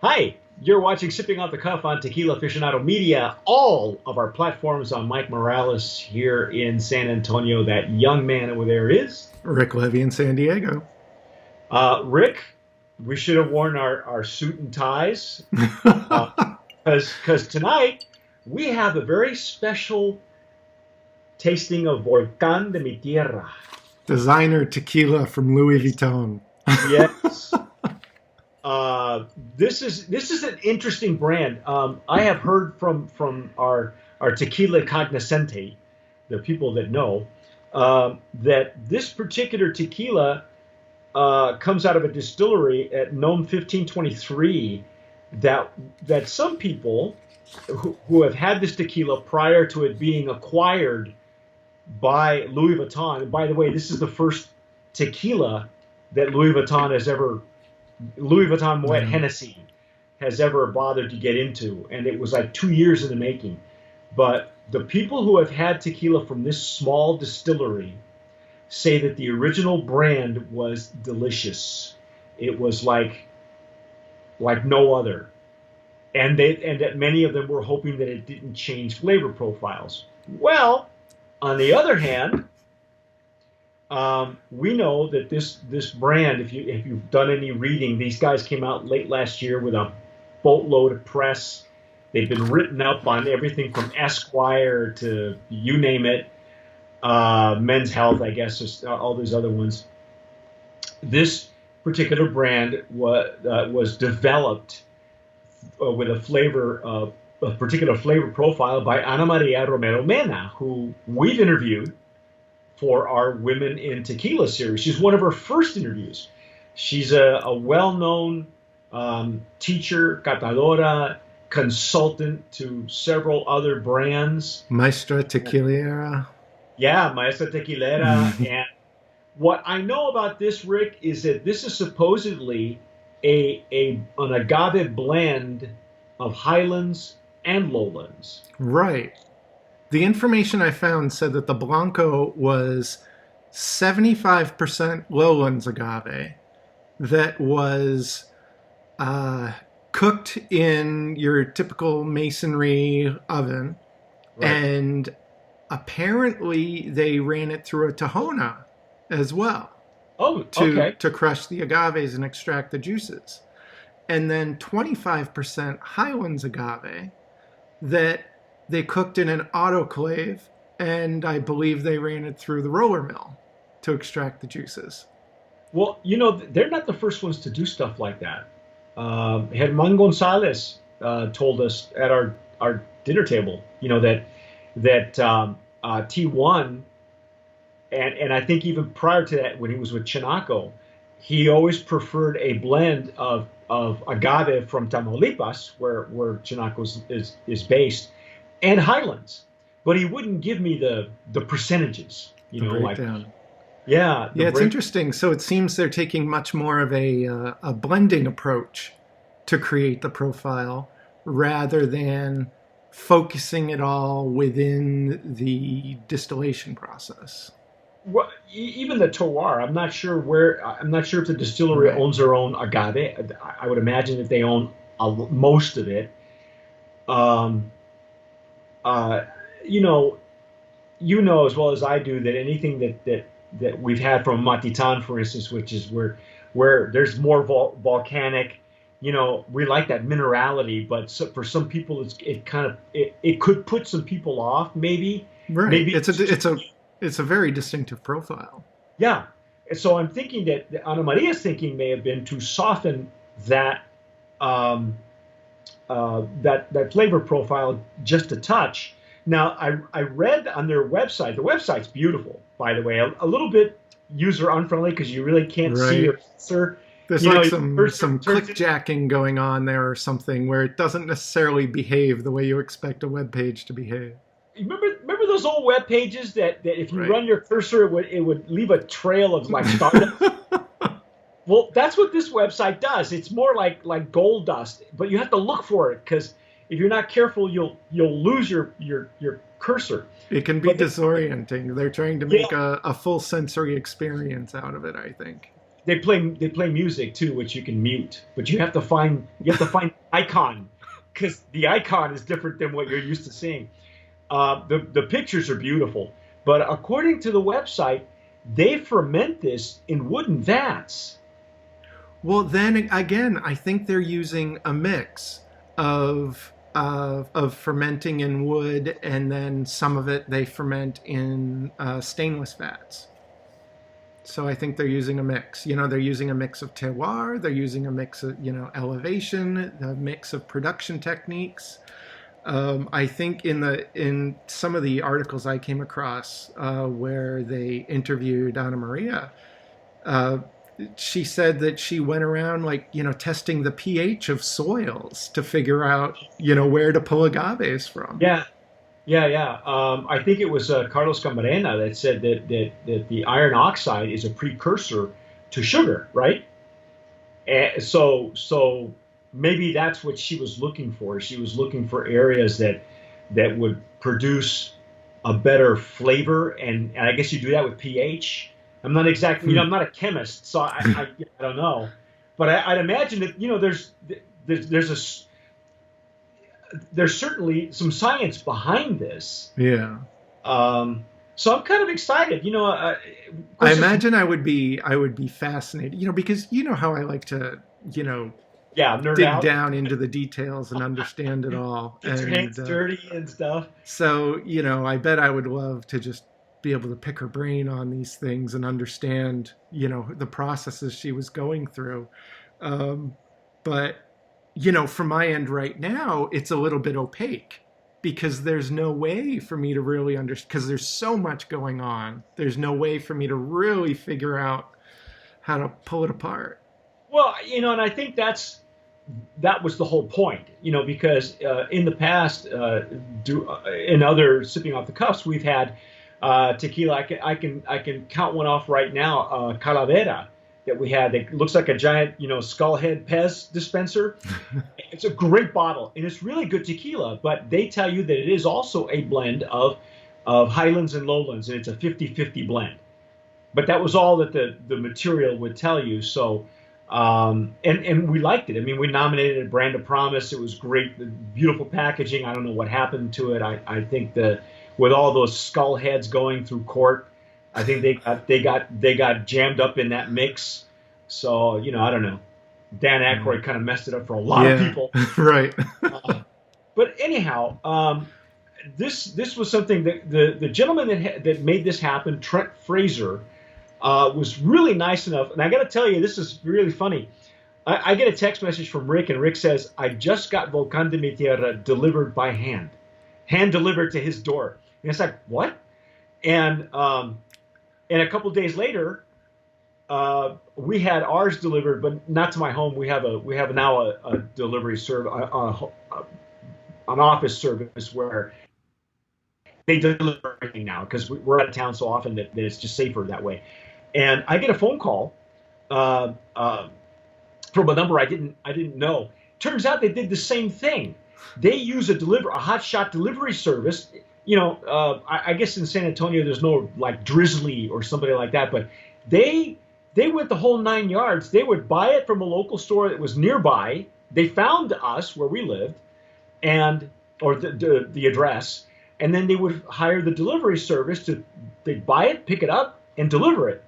Hi, you're watching Sipping Off the Cuff on Tequila Aficionado Media. All of our platforms on Mike Morales here in San Antonio. That young man over there is Rick Levy in San Diego. Rick. We should have worn our suit and ties because tonight we have a very special tasting of Volcán de mi Tierra. Designer tequila from Louis Vuitton. Yes. Uh, this is an interesting brand. I have heard from our tequila cognoscente, the people that know, that this particular tequila comes out of a distillery at Nome 1523. That some people who have had this tequila prior to it being acquired by Louis Vuitton. And by the way, this is the first tequila that Louis Vuitton Moet Yeah. Hennessy has ever bothered to get into, and it was like 2 years in the making. But the people who have had tequila from this small distillery say that the original brand was delicious. It was like no other, and that many of them were hoping that it didn't change flavor profiles. Well, on the other hand, we know that this brand, if you've done any reading, these guys came out late last year with a boatload of press. They've been written up on everything from Esquire to you name it, Men's Health, I guess, all these other ones. This particular brand was developed with a particular flavor profile by Ana Maria Romero Mena, who we've interviewed for our Women in Tequila series. She's one of her first interviews. She's a well-known teacher, catadora, consultant to several other brands. Maestra Tequilera. Yeah, Maestra Tequilera. And what I know about this, Rick, is that this is supposedly an agave blend of highlands and lowlands. Right. The information I found said that the Blanco was 75% lowlands agave that was cooked in your typical masonry oven. Right. And apparently they ran it through a Tahona as well Oh, to, okay. to crush the agaves and extract the juices. And then 25% Highlands agave that they cooked in an autoclave, and I believe they ran it through the roller mill to extract the juices. Well, they're not the first ones to do stuff like that. Herman Gonzalez told us at our dinner table, that T1, and I think even prior to that, when he was with Chinaco, he always preferred a blend of agave from Tamaulipas, where Chinaco is based, and Highlands. But he wouldn't give me the percentages, The like, breakdown. yeah, the Yeah, it's break. interesting. So it seems they're taking much more of a blending approach to create the profile rather than focusing it all within the distillation process. Well, even the terroir, I'm not sure if the distillery Right. owns their own agave. I would imagine that they own most of it. Um, uh, you know, you know as well as I do that anything that we've had from Matitan, for instance, which is where there's more volcanic, we like that minerality, but for some people, it could put some people off, maybe. Right. Maybe it's just It's a very distinctive profile. Yeah. And so I'm thinking that Ana Maria's thinking may have been to soften that that flavor profile just a touch. Now I read on their website. The website's beautiful, by the way. A little bit user unfriendly because you really can't see Right. your cursor. There's You know, like your cursor some turns in. clickjacking going on there or something where it doesn't necessarily behave the way you expect a web page to behave. Remember those old web pages that if you Right. run your cursor, it would leave a trail of like stardust. Well, that's what this website does. It's more like gold dust, but you have to look for it because if you're not careful, you'll lose your cursor. It can be But disorienting. They're trying to yeah, make a full sensory experience out of it, I think. they play music too, which you can mute, but you have to find icon because the icon is different than what you're used to seeing. The pictures are beautiful, but according to the website, they ferment this in wooden vats. Well, then again, I think they're using a mix of fermenting in wood, and then some of it they ferment in stainless vats. So I think they're using a mix. They're using a mix of terroir, they're using a mix of elevation, a mix of production techniques. I think in some of the articles I came across where they interviewed Anna Maria, uh, she said that she went around testing the pH of soils to figure out where to pull agaves from. Yeah, yeah, yeah. I think it was Carlos Camarena that said that the iron oxide is a precursor to sugar, right? So maybe that's what she was looking for. She was looking for areas that would produce a better flavor, and I guess you do that with pH. I'm not exactly, I'm not a chemist, so I don't know, but I'd imagine that there's certainly some science behind this. Yeah. So I'm kind of excited. Of I course, imagine I would be fascinated, because how I like to, yeah, nerd dig out, down into the details and understand it all. get your And hands dirty and stuff. so, I bet I would love to just be able to pick her brain on these things and understand, the processes she was going through. But, from my end right now, it's a little bit opaque because there's no way for me to really understand, because there's so much going on. There's no way for me to really figure out how to pull it apart. Well, and I think that was the whole point, because in the past, in other sipping off the cuffs, we've had tequila. I can count one off right now. Calavera that we had that looks like a giant, skull head Pez dispenser. It's a great bottle, and it's really good tequila. But they tell you that it is also a blend of highlands and lowlands, and it's a 50-50 blend. But that was all that the material would tell you. So. And we liked it. I mean, we nominated it Brand of Promise. It was great, the beautiful packaging. I don't know what happened to it. I think with all those skull heads going through court, I think they got jammed up in that mix. So I don't know. Dan Aykroyd kind of messed it up for a lot of people. Right. But anyhow, this was something that the gentleman that made this happen, Trent Fraser. Was really nice enough. And I got to tell you, this is really funny. I get a text message from Rick, and Rick says, I just got Volcán de mi Tierra delivered by hand delivered to his door. And it's like, what? And a couple of days later, we had ours delivered, but not to my home. We have now a delivery service, an office service where they deliver everything now because we're out of town so often that it's just safer that way. And I get a phone call from a number I didn't know. Turns out they did the same thing. They use a hotshot delivery service. I guess in San Antonio there's no like Drizzly or somebody like that, but they went the whole 9 yards. They would buy it from a local store that was nearby. They found us where we lived, or the address, and then they would hire the delivery service they'd buy it, pick it up, and deliver it.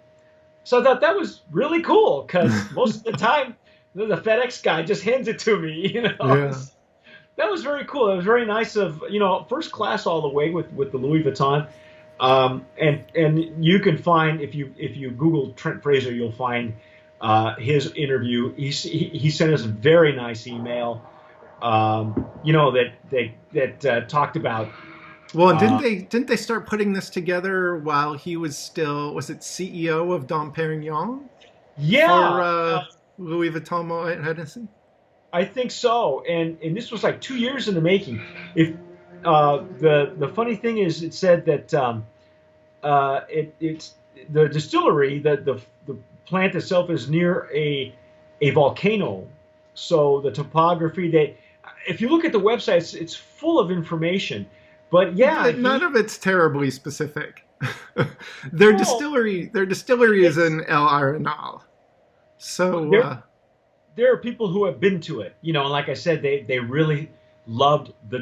So I thought that was really cool because most of the time the FedEx guy just hands it to me. Yeah. That was very cool. It was very nice of first class all the way with the Louis Vuitton. And you can find if you Google Trent Fraser, you'll find his interview. He sent us a very nice email. That talked about. Well, and didn't they start putting this together while he was it CEO of Dom Perignon? Yeah. For Louis Vuitton Moet Hennessy? I think so. And this was like 2 years in the making. If the funny thing is, it said that it's the distillery, the plant itself is near a volcano. So the topography, if you look at the website, it's full of information. But yeah, none of it's terribly specific. Their distillery is in El Arenal. So, There are people who have been to it, and like I said, they really loved the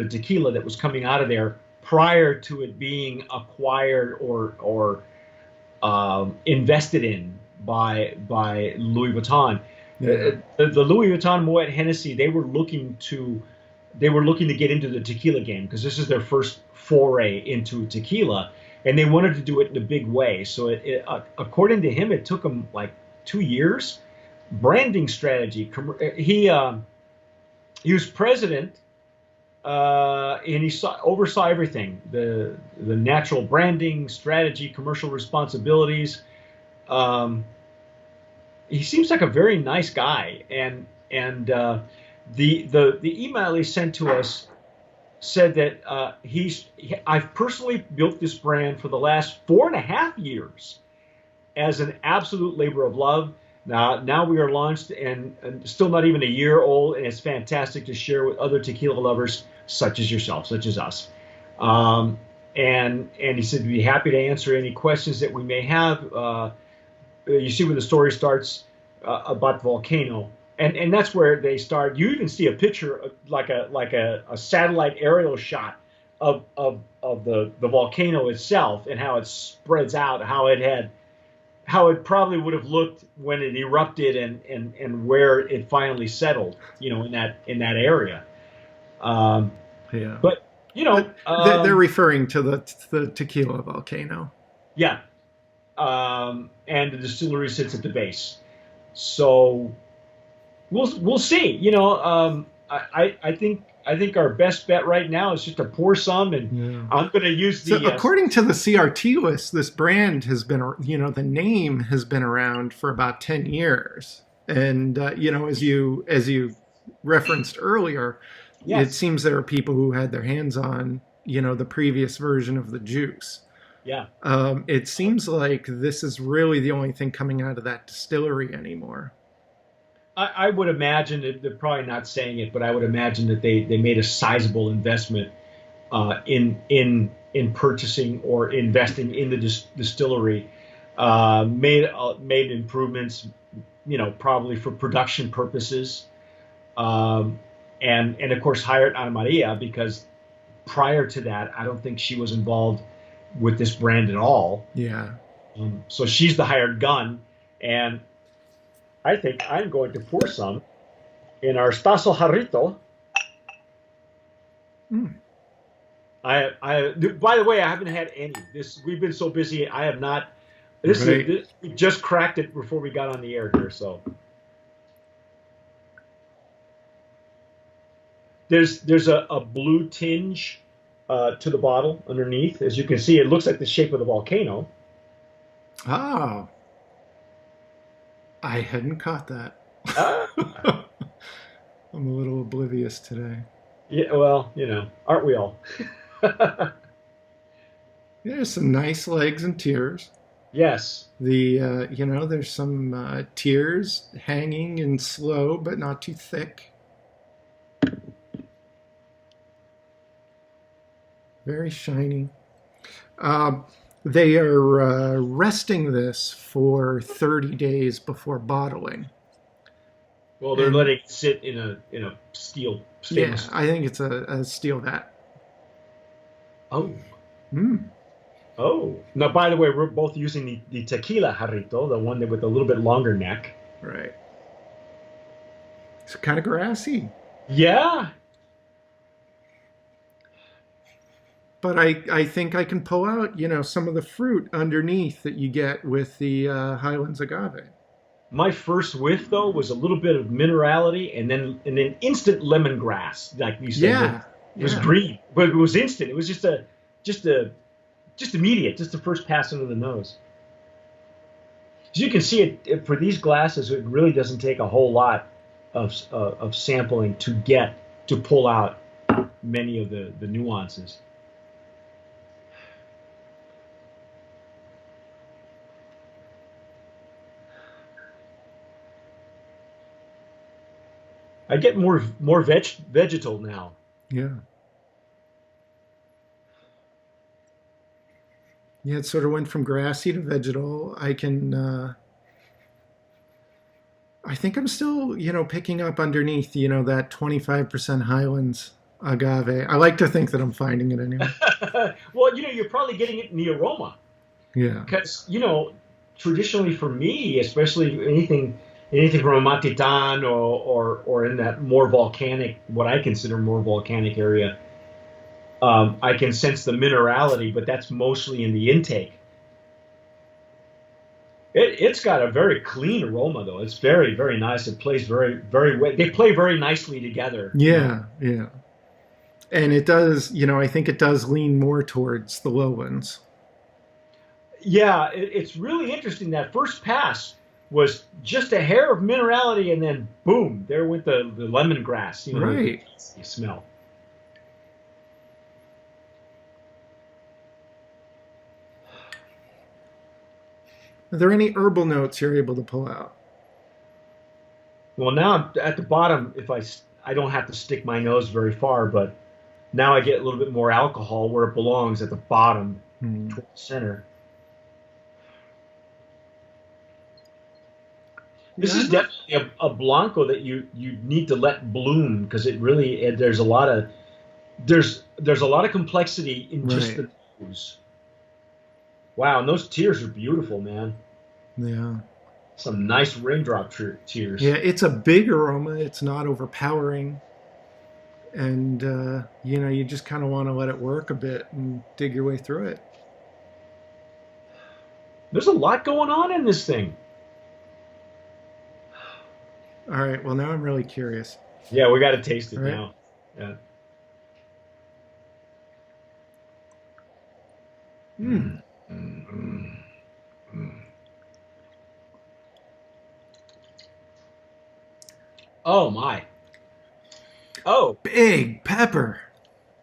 tequila that was coming out of there prior to it being acquired or invested in by Louis Vuitton. yeah. The Louis Vuitton Moet Hennessy, they were looking to get into the tequila game because this is their first foray into tequila, and they wanted to do it in a big way. So according to him, it took him like 2 years. Branding strategy. He was president, and oversaw everything: the natural branding strategy, commercial responsibilities. Um, he seems like a very nice guy, and the email he sent to us said that I've personally built this brand for the last 4.5 years as an absolute labor of love. Now we are launched and still not even a year old, and it's fantastic to share with other tequila lovers such as yourself, such as us. Um, and he said we'd be happy to answer any questions that we may have. You see where the story starts about the volcano, and that's where they start. You even see a picture, like a satellite aerial shot of the volcano itself and how it spreads out, how it probably would have looked when it erupted and where it finally settled, in that area. Um, Yeah. but But they're referring to the tequila volcano. yeah, and the distillery sits at the base. So we'll see. I think our best bet right now is just to pour some, and Yeah. I'm going to use So, the according to the CRT list, this brand has been, the name has been around for about 10 years. And, as you referenced earlier, it yes, seems there are people who had their hands on, the previous version of the juice. yeah. It seems like this is really the only thing coming out of that distillery anymore. I would imagine that they're probably not saying it, but I would imagine that they made a sizable investment in purchasing or investing in the distillery, made improvements, probably for production purposes, um, and of course hired Ana Maria because prior to that, I don't think she was involved with this brand at all. Yeah. So she's the hired gun, and I think I'm going to pour some in our Stasso Jarrito. Mm. By the way, I haven't had any. We've been so busy. I have not. Right. We just cracked it before we got on the air here. So there's a blue tinge to the bottle underneath. As you can see, it looks like the shape of the volcano. Oh, I hadn't caught that. Uh, I'm a little oblivious today. yeah, well, aren't we all? There's some nice legs and tears. Yes. There's some tears hanging and slow, but not too thick. Very shiny. Uh, they are resting this for 30 days before bottling. Well, they're And letting it sit in a yeah, stainless. I think it's a steel vat. Oh. Mm, Oh. Now, by the way, we're both using the Tequila Jarrito, the one with a little bit longer neck. right. It's kind of grassy, Yeah. but I think I can pull out, some of the fruit underneath that you get with the Highlands agave. My first whiff though was a little bit of minerality and then instant lemongrass, like you said. Yeah, It was yeah. green, but it was instant. It was just immediate, just the first pass under the nose. As you can see, for these glasses, it really doesn't take a whole lot of sampling to pull out many of the nuances. I get more vegetal now. Yeah. Yeah, it sort of went from grassy to vegetal. I can I think I'm still, picking up underneath, that 25% Highlands agave. I like to think that I'm finding it anyway. Well, you're probably getting it in the aroma Yeah. because traditionally for me, especially anything from a Matitan or in that more volcanic, what I consider more volcanic area, I can sense the minerality, but that's mostly in the intake. It's got a very clean aroma, though. It's very, very nice. It plays very, very well. They play very nicely together. Yeah, yeah. And it does, I think it does lean more towards the lowlands. Yeah, it's really interesting. That first pass was just a hair of minerality, and then boom, there went the lemongrass, the Right. smell. Are there any herbal notes you're able to pull out? Well, now I'm at the bottom. If I don't have to stick my nose very far, but now I get a little bit more alcohol where it belongs at the bottom, Hmm. toward the center. This Yeah, is definitely a Blanco that you need to let bloom because it really there's a lot of complexity in just right. the nose. Wow, and those tears are beautiful, man. Yeah. Some nice raindrop Yeah, tears. it's a big aroma. It's not overpowering. And, you just kind of want to let it work a bit and dig your way through it. There's a lot going on in this thing. All right. Well, now I'm really curious. Yeah, we got to taste All it right. now. Yeah. Hmm. Mm, mm, mm, mm. Oh my. Oh Big pepper.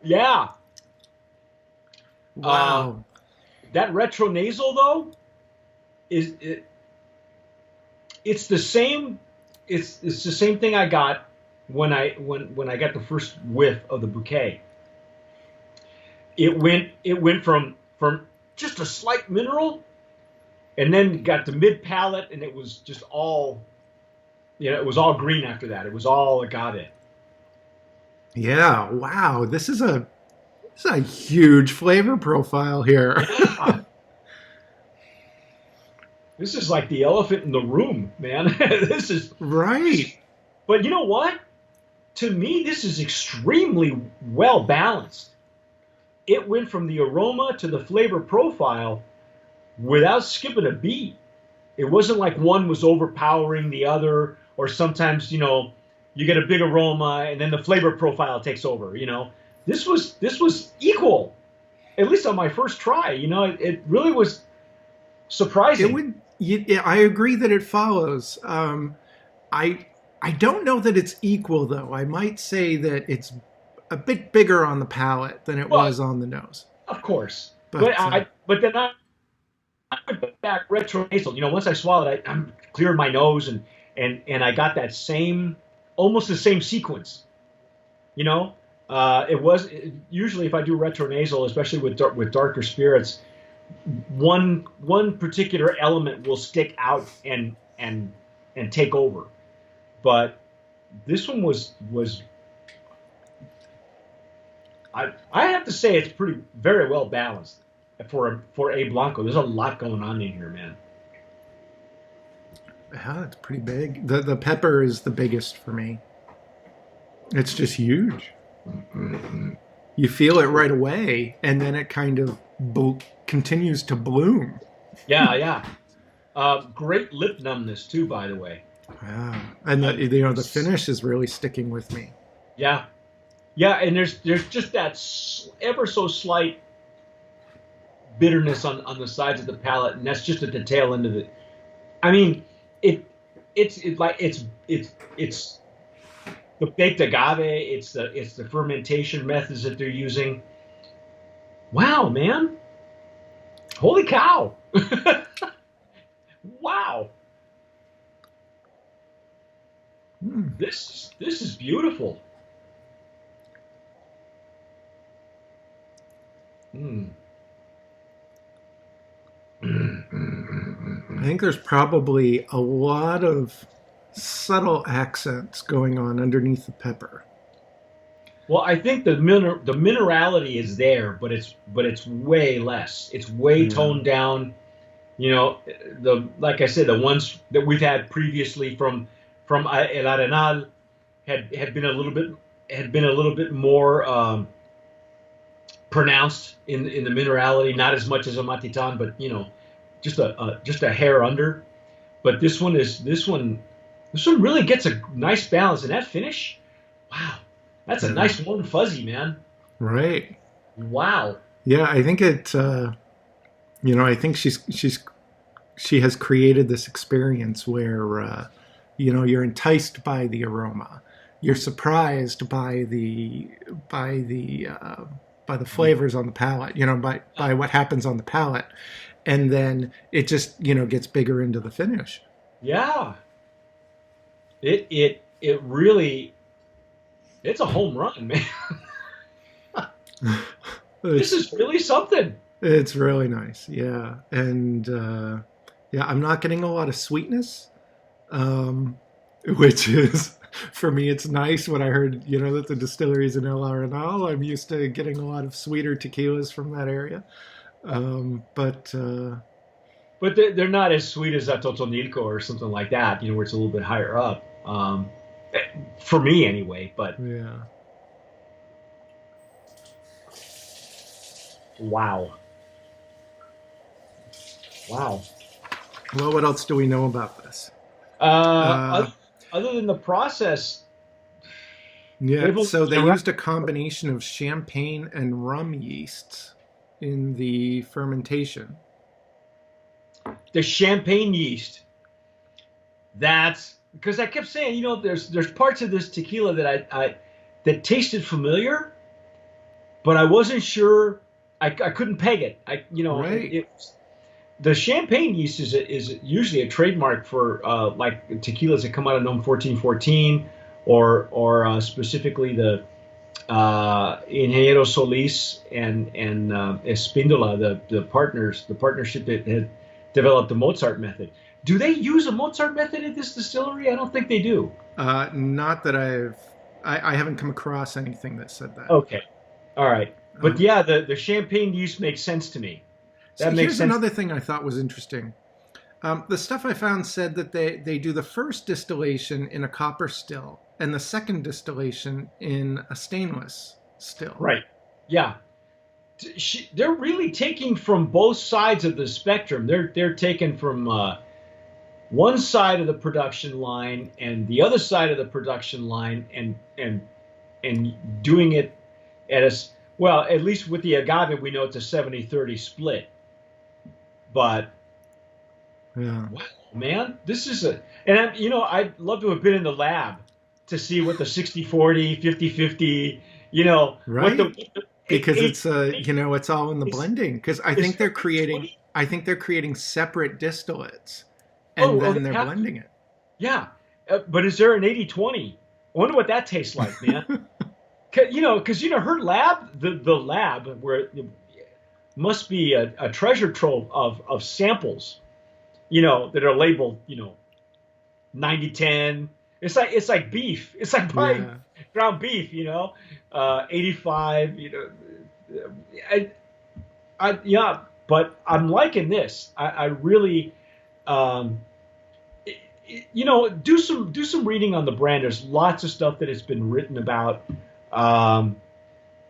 yeah. Um, Wow. that retronasal though is it's the same. It's the same thing I got when I got the first whiff of the bouquet. It went from just a slight mineral, and then got to mid palate, and it was just all it was all green after that. It was all agave. Yeah. Wow. This is a huge flavor profile here. Yeah, this is like the elephant in the room, man. This is. Right. But you know what? To me, this is extremely well balanced. It went from the aroma to the flavor profile without skipping a beat. It wasn't like one was overpowering the other, or sometimes you get a big aroma and then the flavor profile takes over. This was equal, at least on my first try. It really was It surprising. would. Yeah, I agree that it follows. I I don't know that it's equal though. I might say that it's a bit bigger on the palate than it Well, was on the nose. of course, but But but then I went back retro nasal. Once I swallowed, I'm cleared my nose and I got that same, almost the same sequence. You know, usually if I do retronasal, especially with darker spirits, one particular element will stick out and take over. But this one was I have to say it's pretty very well balanced for a Blanco. There's a lot going on in here, man. yeah, it's pretty big. The pepper is the biggest for me. It's just huge. You feel it right away, and then it kind of continues to bloom. Yeah, yeah. Great lip numbness too, by the way. Wow. And Uh, the finish is really sticking with me. yeah, yeah, and there's just that ever so slight bitterness on the sides of the palate, and that's just at the tail end of it. I mean, it it's the baked agave, it's the fermentation methods that they're using. Wow, man! Holy cow! Wow, Mm. this is beautiful. Mm. I think there's probably a lot of subtle accents going on underneath the pepper. Well, I think the minerality is there, but it's way less. It's way Yeah. toned down. You know, the like I said, the ones that we've had previously from El Arenal had been a little bit more pronounced in the minerality, not as much as a Matitan, but just a hair under. But this one really gets a nice balance, and that finish, wow, that's a Yeah. nice warm fuzzy, man. Right. Wow. Yeah, I think I think she has created this experience where you're enticed by the aroma, you're surprised by by the the flavors on the palate, by what happens on the palate, and then it just gets bigger into the finish. Yeah. It really it's a home run, man. This It's is really something. it's really nice, yeah, and yeah, I'm not getting a lot of sweetness, um, which is for me it's nice when I heard that the distilleries in El Arenal. I'm used to getting a lot of sweeter tequilas from that area, but But they're not as sweet as a Totonilco or something like that, where it's a little bit higher up. For me anyway, but yeah. wow. Wow. Well, what else do we know about this? Uh, Other than the process, yeah, they've so they only used a combination of champagne and rum yeasts in the fermentation. the champagne yeast. That's because I kept saying, there's parts of this tequila I that tasted familiar, but I wasn't sure. I couldn't peg it. Right. The champagne yeast is usually a trademark for like tequilas that come out of Nome 1414, or specifically the Ingeniero Solis and Espindola, the partnership that had developed the Mozart method. Do they use a Mozart method at this distillery? I don't think they do. Not that I haven't come across anything that said that. Okay, all right, but Um, yeah, the champagne use makes sense to me. so That makes here's sense. another thing I thought was interesting. The stuff I found said that they do the first distillation in a copper still and the second distillation in a stainless still. Right. Yeah. They're really taking from both sides of the spectrum. They're taking from one side of the production line and the other side of the production line, and doing it at well, at least with the agave, we know it's a 70-30 split. But Yeah. wow, man, this is and I'd love to have been in the lab to see what the 60-40, 50-50, what Right. the Because eight, it's it's all in the it's, blending. Because it's 20. I think they're creating separate distillates, and Oh, then they they're have to. blending it. Yeah. But is there an 80-20? I wonder what that tastes like, man. Because her lab, the lab where it must be a treasure trove of samples, that are labeled, 90-10. It's like beef. It's like buying Yeah. ground beef, 85, I, yeah, but I'm liking this. I really, um, do some reading on the brand. There's lots of stuff that has been written about. Um,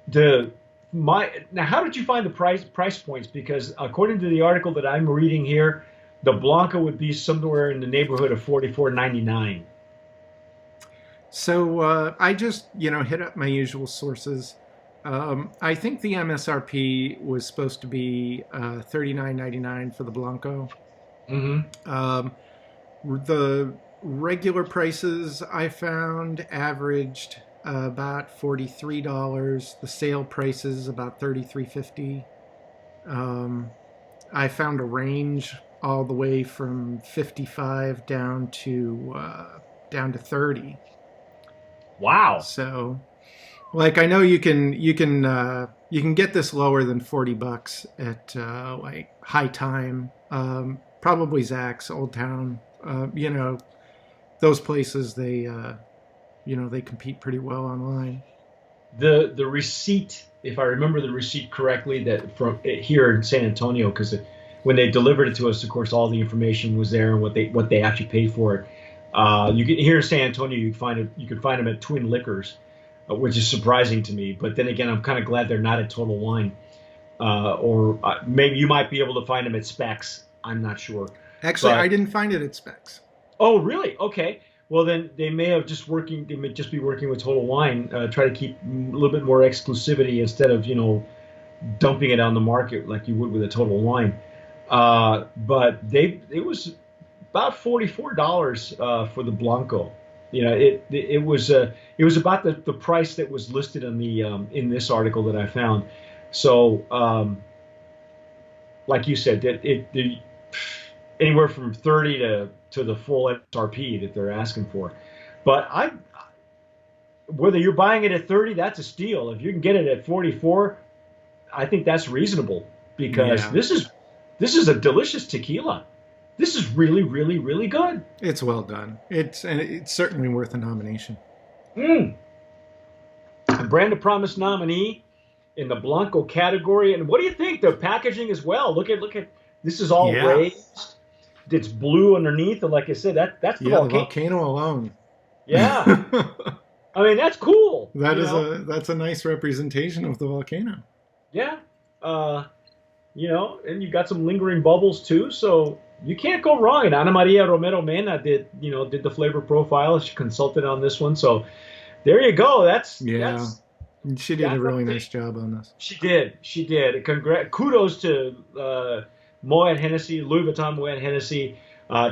the my Now, how did you find the price points? Because according to the article that I'm reading here, the Blanco would be somewhere in the neighborhood of 44.99. So I just hit up my usual sources. I think the MSRP was supposed to be $39.99 for the Blanco. Mm-hmm. The regular prices I found averaged about $43. The sale prices about $33.50. I found a range all the way from 55 down to 30. Wow. So, like, I know you can get this lower than $40 at like High Time, probably Zach's Old Town. those places, they compete pretty well online. The receipt, if I remember the receipt correctly, that from here in San Antonio, because when they delivered it to us, of course, all the information was there and what they actually paid for it. You can here in San Antonio, you could find them at Twin Liquors, which is surprising to me. But then again, I'm kind of glad they're not at Total Wine, or maybe you might be able to find them at Specs. I'm not sure. Actually, I But didn't find it at Specs. oh, really? Okay. Well, then they may have just working. They may just be working with Total Wine, try to keep a little bit more exclusivity instead of dumping it on the market like you would with a Total Wine. But it was about $44 for the Blanco. It was about the price that was listed in the in this article that I found. So like you said, anywhere from 30 to the full MSRP that they're asking for. But whether you're buying it at 30, that's a steal. If you can get it at 44, I think that's reasonable because Yeah, this is a delicious tequila. This is really, really, really good. it's well done. It's certainly worth a nomination. Mm. A Brand of Promise nominee in the Blanco category. And what do you think? The packaging as well. Look at this is all Yeah, raised. It's blue underneath, and like I said, that's the yeah, the volcano. volcano alone. Yeah, I mean that's cool. That's a nice representation of the volcano. Yeah, and you got some lingering bubbles too, so you can't go wrong. And Ana Maria Romero Mena did the flavor profile. She consulted on this one, so there you go. Yeah, she did a really nice job on this. She did. Kudos to Moet Hennessy, Louis Vuitton Moet Hennessy,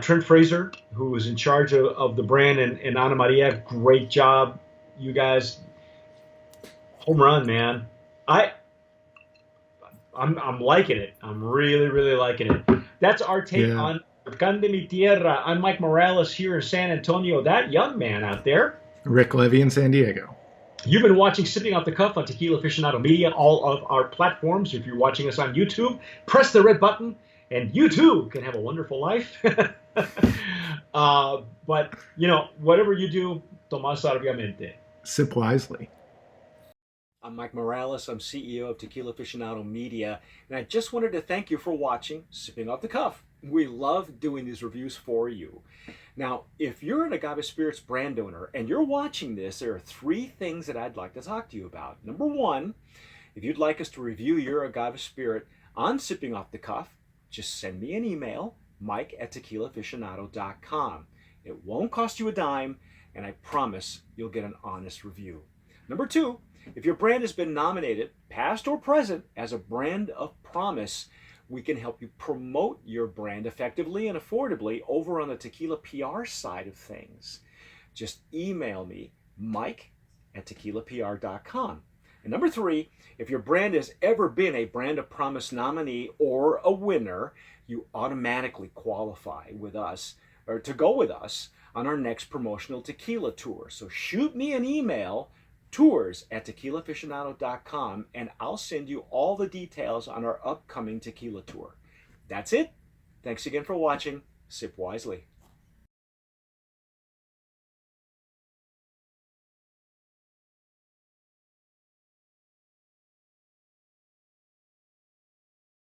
Trent Fraser, who was in charge of the brand, and Ana Maria. Great job, you guys. Home run, man. I'm liking it. I'm really, really liking it. That's our take Yeah, on Volcán de mi Tierra. I'm Mike Morales here in San Antonio. That young man out there. Rick Levy in San Diego. You've been watching Sipping Off the Cuff on Tequila Aficionado Media, all of our platforms. If you're watching us on YouTube, press the red button, and you too can have a wonderful life. But, whatever you do, tomás sabiamente. Sip wisely. I'm Mike Morales. I'm CEO of Tequila Aficionado Media, and I just wanted to thank you for watching Sipping Off the Cuff. We love doing these reviews for you. Now, if you're an Agave Spirits brand owner and you're watching this, there are 3 things that I'd like to talk to you about. Number 1, if you'd like us to review your Agave Spirit on Sipping Off the Cuff, just send me an email, mike@tequilaaficionado.com. It won't cost you a dime, and I promise you'll get an honest review. Number 2, if your brand has been nominated, past or present, as a brand of promise, we can help you promote your brand effectively and affordably over on the tequila PR side of things. Just email me, mike@tequilapr.com. And number 3, if your brand has ever been a Brand of Promise nominee or a winner, you automatically qualify with us, or to go with us on our next promotional tequila tour. So shoot me an email, tours@tequilaaficionado.com, and I'll send you all the details on our upcoming tequila tour. That's it. Thanks again for watching. Sip wisely.